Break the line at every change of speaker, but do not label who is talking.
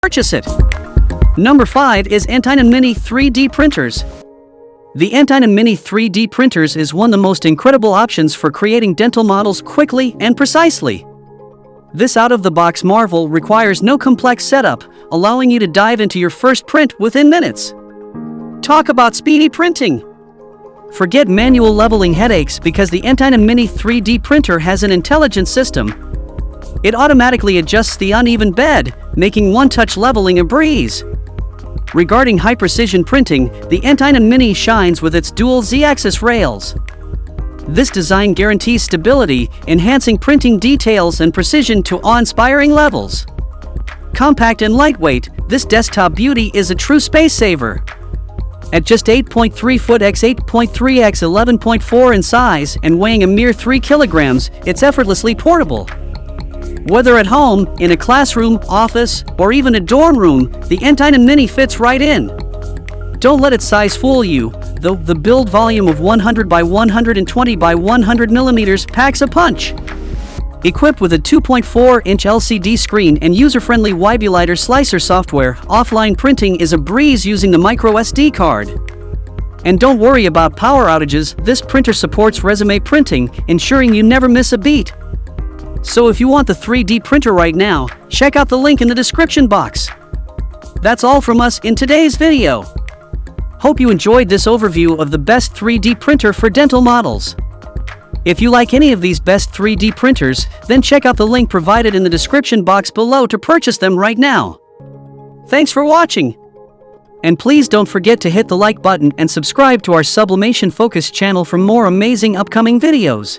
purchase it. Number 5 is Entina Mini 3D printers. The Entina Mini 3D printers is one of the most incredible options for creating dental models quickly and precisely. This out-of-the-box marvel requires no complex setup, allowing you to dive into your first print within minutes. Talk about speedy printing! Forget manual leveling headaches because the Entina Mini 3D printer has an intelligent system. It automatically adjusts the uneven bed, making one-touch leveling a breeze. Regarding high-precision printing, the Entina Mini shines with its dual Z-axis rails. This design guarantees stability, enhancing printing details and precision to awe-inspiring levels. Compact and lightweight, this desktop beauty is a true space saver. At just 8.3 foot x 8.3 x 11.4 in size and weighing a mere 3 kilograms, it's effortlessly portable. Whether at home, in a classroom, office, or even a dorm room, the Entina Mini fits right in. Don't let its size fool you, though the build volume of 100 by 120 by 100 millimeters packs a punch. Equipped with a 2.4-inch LCD screen and user-friendly Wiibulider slicer software, offline printing is a breeze using the MicroSD card. And don't worry about power outages, this printer supports resume printing, ensuring you never miss a beat. So if you want the 3D printer right now, check out the link in the description box. That's all from us in today's video. Hope you enjoyed this overview of the best 3D printer for dental models. If you like any of these best 3D printers, then check out the link provided in the description box below to purchase them right now. Thanks for watching. And please don't forget to hit the like button and subscribe to our Sublimation Focus channel for more amazing upcoming videos.